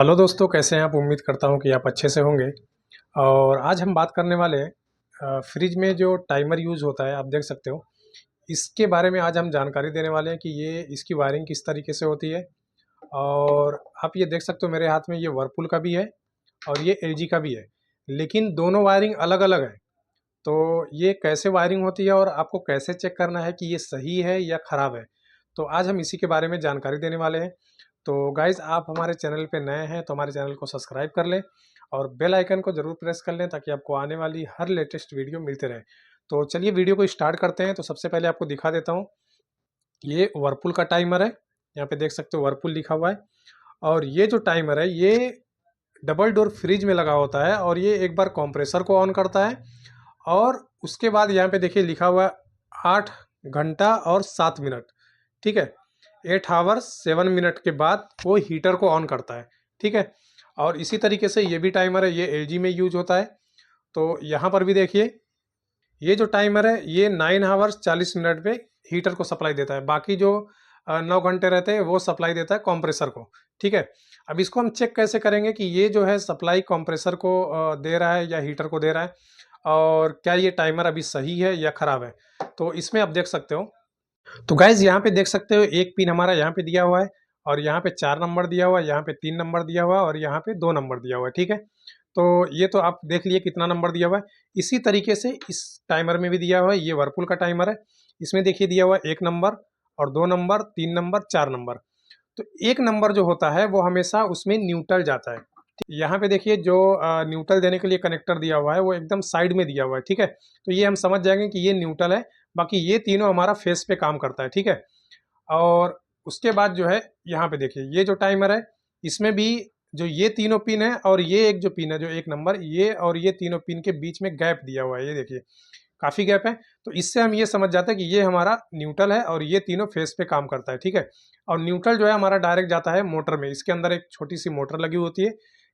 Hello दोस्तों, कैसे हैं आप? उम्मीद करता हूं कि आप अच्छे से होंगे। और आज हम बात करने वाले हैं फ्रिज में जो टाइमर यूज़ होता है, आप देख सकते हो। इसके बारे में आज हम जानकारी देने वाले हैं कि ये इसकी वायरिंग किस तरीके से होती है। और आप ये देख सकते हो, मेरे हाथ में ये वर्लपूल का भी है और ये एलजी का भी है, लेकिन दोनों वायरिंग अलग अलग है। तो ये कैसे वायरिंग होती है और आपको कैसे चेक करना है कि ये सही है या ख़राब है, तो आज हम इसी के बारे में जानकारी देने वाले हैं। तो गाइज़, आप हमारे चैनल पे नए हैं तो हमारे चैनल को सब्सक्राइब कर लें और बेल आइकन को ज़रूर प्रेस कर लें ताकि आपको आने वाली हर लेटेस्ट वीडियो मिलते रहे। तो चलिए वीडियो को स्टार्ट करते हैं। तो सबसे पहले आपको दिखा देता हूँ, ये वर्लपूल का टाइमर है। यहाँ पे देख सकते हो वर्लपूल लिखा हुआ है। और ये जो टाइमर है ये डबल डोर फ्रिज में लगा होता है और ये एक बार कंप्रेसर को ऑन करता है और उसके बाद यहाँ पे देखिए लिखा हुआ है 8 घंटा और 7 मिनट। ठीक है, 8 आवर्स 7 मिनट के बाद वो हीटर को ऑन करता है। ठीक है, और इसी तरीके से ये भी टाइमर है, ये एलजी में यूज होता है। तो यहाँ पर भी देखिए, ये जो टाइमर है ये 9 आवर्स 40 मिनट पे हीटर को सप्लाई देता है। बाकी जो 9 घंटे रहते हैं वो सप्लाई देता है कंप्रेसर को। ठीक है, अब इसको हम चेक कैसे करेंगे कि ये जो है सप्लाई कंप्रेसर को दे रहा है या हीटर को दे रहा है, और क्या ये टाइमर अभी सही है या ख़राब है। तो इसमें आप देख सकते हो। तो गाइज़, यहाँ पे देख सकते हो एक पिन हमारा यहाँ पे दिया हुआ है और यहाँ पे 4 नंबर दिया हुआ है, यहाँ पे 3 नंबर दिया हुआ है और यहाँ पे 2 नंबर दिया हुआ है। ठीक है, तो ये तो आप देख लिए कितना नंबर दिया हुआ है। इसी तरीके से इस टाइमर में भी दिया हुआ है। ये वर्लपूल का टाइमर है, इसमें देखिए दिया हुआ है 1 नंबर और 2 नंबर, 3 नंबर, 4 नंबर। तो 1 नंबर जो होता है वो हमेशा उसमें न्यूट्रल जाता है। यहाँ पे देखिए जो न्यूट्रल देने के लिए कनेक्टर दिया हुआ है वो एकदम साइड में दिया हुआ है। ठीक है, तो ये हम समझ जाएंगे कि ये न्यूट्रल है। बाकी ये तीनों हमारा फेस पे काम करता है। ठीक है, और उसके बाद जो है यहाँ पे देखिए ये जो टाइमर है इसमें भी जो ये तीनों पिन है और ये एक जो पिन है जो 1 नंबर, ये और ये तीनों पिन के बीच में गैप दिया हुआ है। ये देखिए काफ़ी गैप है। तो इससे हम ये समझ जाते हैं कि ये हमारा न्यूट्रल है और ये तीनों फेस पे काम करता है। ठीक है, और न्यूट्रल जो है हमारा डायरेक्ट जाता है मोटर में। इसके अंदर एक छोटी सी मोटर लगी होती है,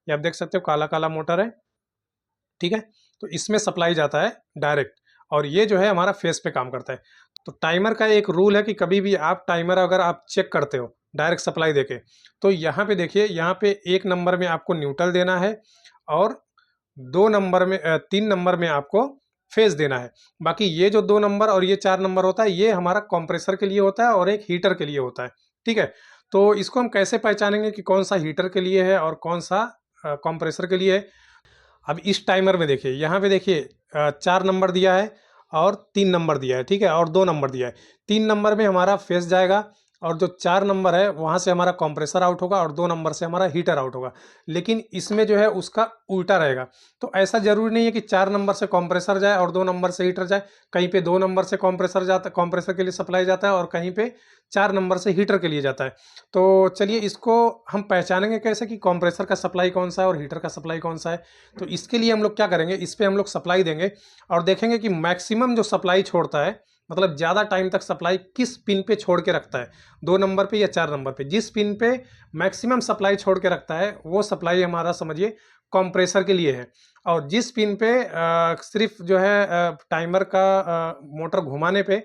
ये आप देख सकते हो, काला काला मोटर है। ठीक है, तो इसमें सप्लाई जाता है डायरेक्ट और ये जो है हमारा फेस पे काम करता है। तो टाइमर का एक रूल है कि कभी भी आप टाइमर अगर आप चेक करते हो डायरेक्ट सप्लाई देके, तो यहाँ पे देखिए, यहाँ पे 1 नंबर में आपको न्यूट्रल देना है और 2 नंबर में 3 नंबर में आपको फेस देना है। बाकी ये जो 2 नंबर और ये 4 नंबर होता है ये हमारा कंप्रेसर के लिए होता है और एक हीटर के लिए होता है। ठीक है, तो इसको हम कैसे पहचानेंगे कि कौन सा हीटर के लिए है और कौन सा कंप्रेसर के लिए है। अब इस टाइमर में देखिए, यहाँ पे देखिए 4 नंबर दिया है और 3 नंबर दिया है। ठीक है, और 2 नंबर दिया है। 3 नंबर में हमारा फेस जाएगा और जो 4 नंबर है वहाँ से हमारा कंप्रेसर आउट होगा और 2 नंबर से हमारा हीटर आउट होगा। लेकिन इसमें जो है उसका उल्टा रहेगा। तो ऐसा ज़रूरी नहीं है कि 4 नंबर से कंप्रेसर जाए और 2 नंबर से हीटर जाए। कहीं पे 2 नंबर से कंप्रेसर जाता, कंप्रेसर के लिए सप्लाई जाता है और कहीं पे 4 नंबर से हीटर के लिए जाता है। तो चलिए इसको हम पहचानेंगे कैसे कि कंप्रेसर का सप्लाई कौन सा है और हीटर का सप्लाई कौन सा है। तो इसके लिए हम लोग क्या करेंगे, इस पे हम लोग सप्लाई देंगे और देखेंगे कि मैक्सिमम जो सप्लाई छोड़ता है, मतलब ज़्यादा टाइम तक सप्लाई किस पिन पे छोड़ के रखता है, 2 नंबर पे या 4 नंबर पे। जिस पिन पे मैक्सिमम सप्लाई छोड़ के रखता है वो सप्लाई हमारा समझिए कंप्रेसर के लिए है। और जिस पिन पे सिर्फ जो है टाइमर का मोटर घुमाने पे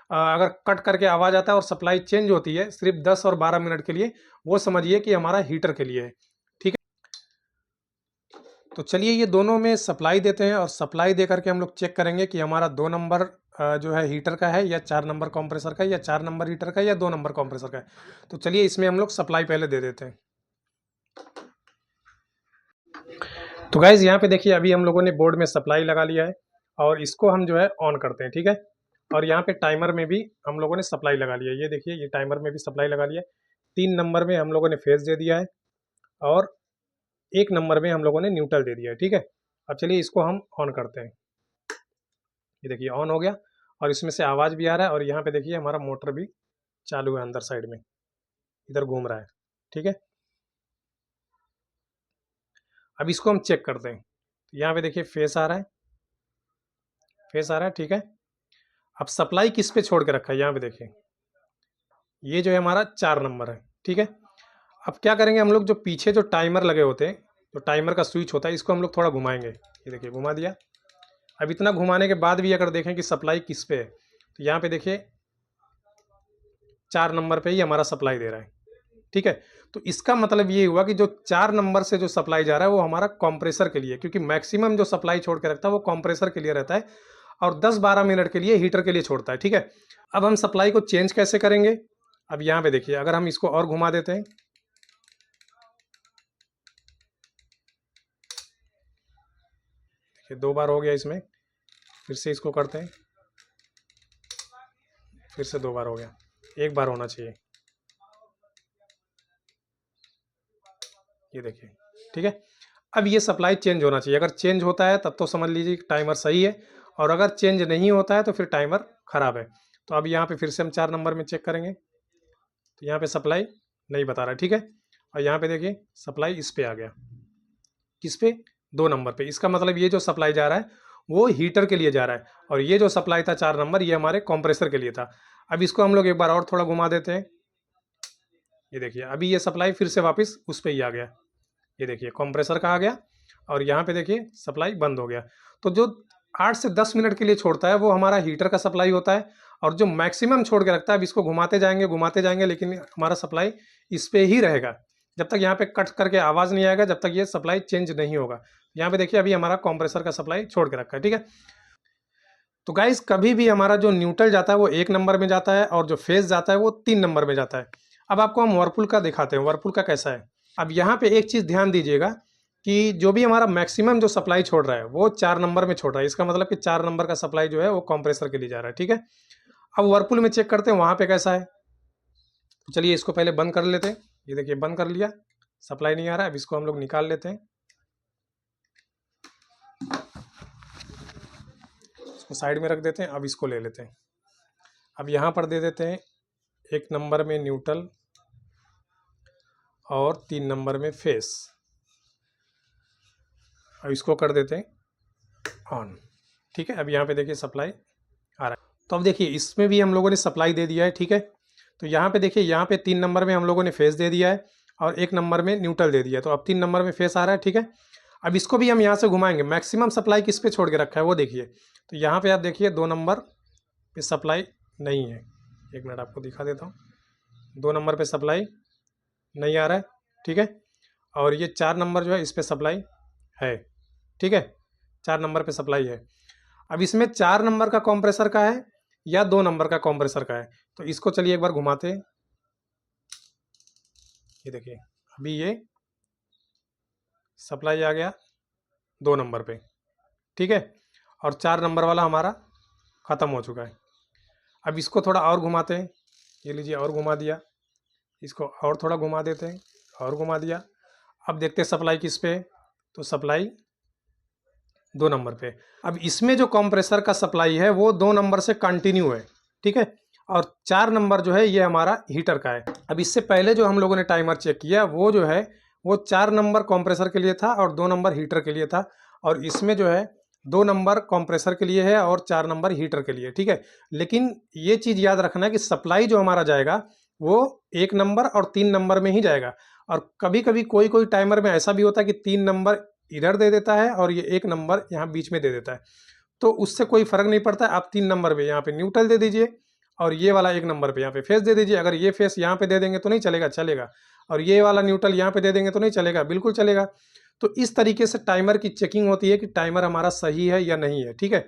अगर कट करके आवाज़ आता है और सप्लाई चेंज होती है सिर्फ 10 और 12 मिनट के लिए, वो समझिए कि हमारा हीटर के लिए है। ठीक है, तो चलिए ये दोनों में सप्लाई देते हैं और सप्लाई दे करके हम लोग चेक करेंगे कि हमारा 2 नंबर जो है हीटर का है या 4 नंबर कंप्रेसर का, या 4 नंबर हीटर का या 2 नंबर कंप्रेसर का है। तो चलिए इसमें हम लोग सप्लाई पहले दे देते हैं। तो गाइज यहाँ पे देखिए अभी हम लोगों ने बोर्ड में सप्लाई लगा लिया है और इसको हम जो है ऑन करते हैं। ठीक है, और यहाँ पे टाइमर में भी हम लोगों ने सप्लाई लगा लिया है। ये देखिए ये टाइमर में भी सप्लाई लगा लिया है। 3 नंबर में हम लोगों ने फेज दे दिया है और 1 नंबर में हम लोगों ने न्यूट्रल दे दिया है। ठीक है, अब चलिए इसको हम ऑन करते हैं। ये देखिए ऑन हो गया और इसमें से आवाज़ भी आ रहा है और यहाँ पे देखिए हमारा मोटर भी चालू है, अंदर साइड में इधर घूम रहा है। ठीक है, अब इसको हम चेक करते हैं। यहाँ पे देखिए फेस आ रहा है, फेस आ रहा है। ठीक है, अब सप्लाई किस पे छोड़ के रखा है, यहाँ पे देखिए ये जो है हमारा 4 नंबर है। ठीक है, अब क्या करेंगे हम लोग, जो पीछे जो टाइमर लगे होते हैं, जो टाइमर का स्विच होता है, इसको हम लोग थोड़ा घुमाएंगे। ये देखिए घुमा दिया। अब इतना घुमाने के बाद भी अगर देखें कि सप्लाई किस पे है, तो यहाँ पे देखिए 4 नंबर पे ही हमारा सप्लाई दे रहा है। ठीक है, तो इसका मतलब ये हुआ कि जो 4 नंबर से जो सप्लाई जा रहा है वो हमारा कंप्रेसर के लिए, क्योंकि मैक्सिमम जो सप्लाई छोड़ के रखता है वो कंप्रेसर के लिए रहता है और 10-12 मिनट के लिए हीटर के लिए छोड़ता है, ठीक है। अब हम सप्लाई को चेंज कैसे करेंगे? अब यहाँ पे देखिए, अगर हम इसको और घुमा देते हैं, देखिए 2 बार हो गया इसमें, फिर से इसको करते हैं, फिर से 2 बार हो गया, 1 बार होना चाहिए, ये देखिए, ठीक है। अब ये सप्लाई चेंज होना चाहिए, अगर चेंज होता है तब तो समझ लीजिए कि टाइमर सही है, और अगर चेंज नहीं होता है तो फिर टाइमर खराब है। तो अब यहाँ पे फिर से हम 4 नंबर में चेक करेंगे, तो यहाँ पे सप्लाई नहीं बता रहा है, ठीक है। और यहाँ पे देखिए सप्लाई इस पे आ गया, किस पे? 2 नंबर पे। इसका मतलब ये जो सप्लाई जा रहा है वो हीटर के लिए जा रहा है, और ये जो सप्लाई था 4 नंबर, ये हमारे कंप्रेसर के लिए था। अब इसको हम लोग एक बार और थोड़ा घुमा देते हैं, ये देखिए अभी ये सप्लाई फिर से वापस उस पे ही आ गया, ये देखिए कंप्रेसर का आ गया, और यहाँ पे देखिए सप्लाई बंद हो गया। तो जो 8 से 10 मिनट के लिए छोड़ता है वो हमारा हीटर का सप्लाई होता है, और जो मैक्सिमम छोड़ के रखता है, अब इसको घुमाते जाएंगे लेकिन हमारा सप्लाई इस पे ही रहेगा, जब तक यहाँ पे कट करके आवाज़ नहीं आएगा, जब तक ये सप्लाई चेंज नहीं होगा। यहाँ पे देखिए अभी हमारा कंप्रेसर का सप्लाई छोड़ के रखा है, ठीक है। तो गाइस कभी भी हमारा जो न्यूट्रल जाता है वो 1 नंबर में जाता है, और जो फेज जाता है वो 3 नंबर में जाता है। अब आपको हम वर्लपुल का दिखाते हैं, वर्लपुल का कैसा है। अब यहाँ पे एक चीज़ ध्यान दीजिएगा कि जो भी हमारा मैक्सिमम जो सप्लाई छोड़ रहा है वो 4 नंबर में छोड़ रहा है, इसका मतलब कि 4 नंबर का सप्लाई जो है वो कंप्रेसर के लिए जा रहा है, ठीक है। अब वर्लपुल में चेक करते हैं वहाँ पे कैसा है। तो चलिए इसको पहले बंद कर लेते हैं, ये देखिए बंद कर लिया, सप्लाई नहीं आ रहा है। अब इसको हम लोग निकाल लेते हैं, इसको साइड में रख देते हैं। अब इसको ले लेते हैं, अब यहाँ पर दे देते हैं 1 नंबर में न्यूट्रल और 3 नंबर में फेस। अब इसको कर देते हैं ऑन, ठीक है। अब यहाँ पे देखिए सप्लाई आ रहा है। तो अब देखिए इसमें भी हम लोगों ने सप्लाई दे दिया है, ठीक है। तो यहाँ पे देखिए, यहाँ पे 3 नंबर में हम लोगों ने फेस दे दिया है और 1 नंबर में न्यूट्रल दे दिया है। तो अब 3 नंबर में फेस आ रहा है, ठीक है। अब इसको भी हम यहाँ से घुमाएंगे, मैक्सिमम सप्लाई किस पे छोड़ के रखा है वो देखिए। तो यहाँ पे आप देखिए 2 नंबर पे सप्लाई नहीं है, 1 मिनट आपको दिखा देता हूँ। 2 नंबर पे सप्लाई नहीं आ रहा है, ठीक है। और ये 4 नंबर जो है इस पे सप्लाई है, ठीक है, 4 नंबर पे सप्लाई है। अब इसमें 4 नंबर का कंप्रेसर का है या 2 नंबर का कंप्रेसर का है, तो इसको चलिए एक बार घुमाते हैं, ये देखिए अभी ये सप्लाई आ गया 2 नंबर पे, ठीक है, और 4 नंबर वाला हमारा ख़त्म हो चुका है। अब इसको थोड़ा और घुमाते हैं, ये लीजिए और घुमा दिया, इसको और थोड़ा घुमा देते हैं और घुमा दिया। अब देखते हैं सप्लाई किस पे है, तो सप्लाई 2 नंबर पे। अब इसमें जो कंप्रेसर का सप्लाई है वो 2 नंबर से कंटिन्यू है, ठीक है, और 4 नंबर जो है ये हमारा हीटर का है। अब इससे पहले जो हम लोगों ने टाइमर चेक किया वो जो है वो 4 नंबर कंप्रेसर के लिए था और 2 नंबर हीटर के लिए था, और इसमें जो है 2 नंबर कंप्रेसर के लिए है और 4 नंबर हीटर के लिए, ठीक है। लेकिन ये चीज़ याद रखना है कि सप्लाई जो हमारा जाएगा वो 1 नंबर और 3 नंबर में ही जाएगा, और कभी कभी कोई कोई टाइमर में ऐसा भी होता है कि 3 नंबर इधर दे देता है और ये 1 नंबर यहाँ बीच में दे देता है, तो उससे कोई फ़र्क नहीं पड़ता। आप 3 नंबर पे यहाँ पे न्यूट्रल दे दीजिए और ये वाला 1 नंबर पे यहाँ पे फेस दे दीजिए। अगर ये फेस यहाँ पे दे देंगे तो नहीं चलेगा, चलेगा, और ये वाला न्यूट्रल यहाँ पे दे देंगे तो नहीं चलेगा, बिल्कुल चलेगा। तो इस तरीके से टाइमर की चेकिंग होती है कि टाइमर हमारा सही है या नहीं है, ठीक है।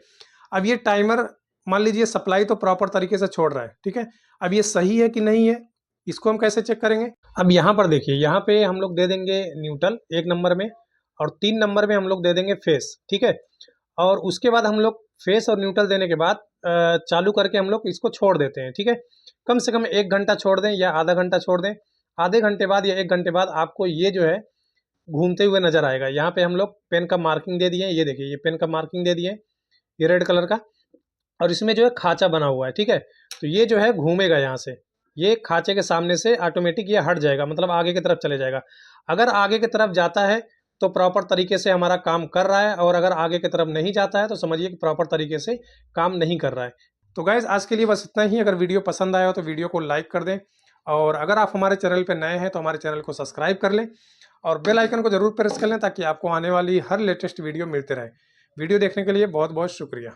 अब ये टाइमर मान लीजिए सप्लाई तो प्रॉपर तरीके से छोड़ रहा है, ठीक है, अब ये सही है कि नहीं है इसको हम कैसे चेक करेंगे। अब यहाँ पर देखिए, यहाँ पे हम लोग दे देंगे न्यूट्रल 1 नंबर में और 3 नंबर में हम लोग दे देंगे फेस, ठीक है। और उसके बाद हम लोग फेस और न्यूट्रल देने के बाद चालू करके हम लोग इसको छोड़ देते हैं, ठीक है। कम से कम 1 घंटा छोड़ दें या आधा घंटा छोड़ दें। आधे घंटे बाद या 1 घंटे बाद आपको ये जो है घूमते हुए नजर आएगा। यहाँ पे हम लोग पेन का मार्किंग दे दिए, ये देखिए ये पेन का मार्किंग दे दिए, ये रेड कलर का, और इसमें जो है खांचा बना हुआ है, ठीक है। तो ये जो है घूमेगा यहाँ से, ये खांचे के सामने से ऑटोमेटिक ये हट जाएगा, मतलब आगे की तरफ चले जाएगा। अगर आगे की तरफ जाता है तो प्रॉपर तरीके से हमारा काम कर रहा है, और अगर आगे की तरफ नहीं जाता है तो समझिए कि प्रॉपर तरीके से काम नहीं कर रहा है। तो गाइज आज के लिए बस इतना ही। अगर वीडियो पसंद आया हो तो वीडियो को लाइक कर दें, और अगर आप हमारे चैनल पर नए हैं तो हमारे चैनल को सब्सक्राइब कर लें और बेल आइकन को जरूर प्रेस कर लें ताकि आपको आने वाली हर लेटेस्ट वीडियो मिलते रहे। वीडियो देखने के लिए बहुत बहुत शुक्रिया।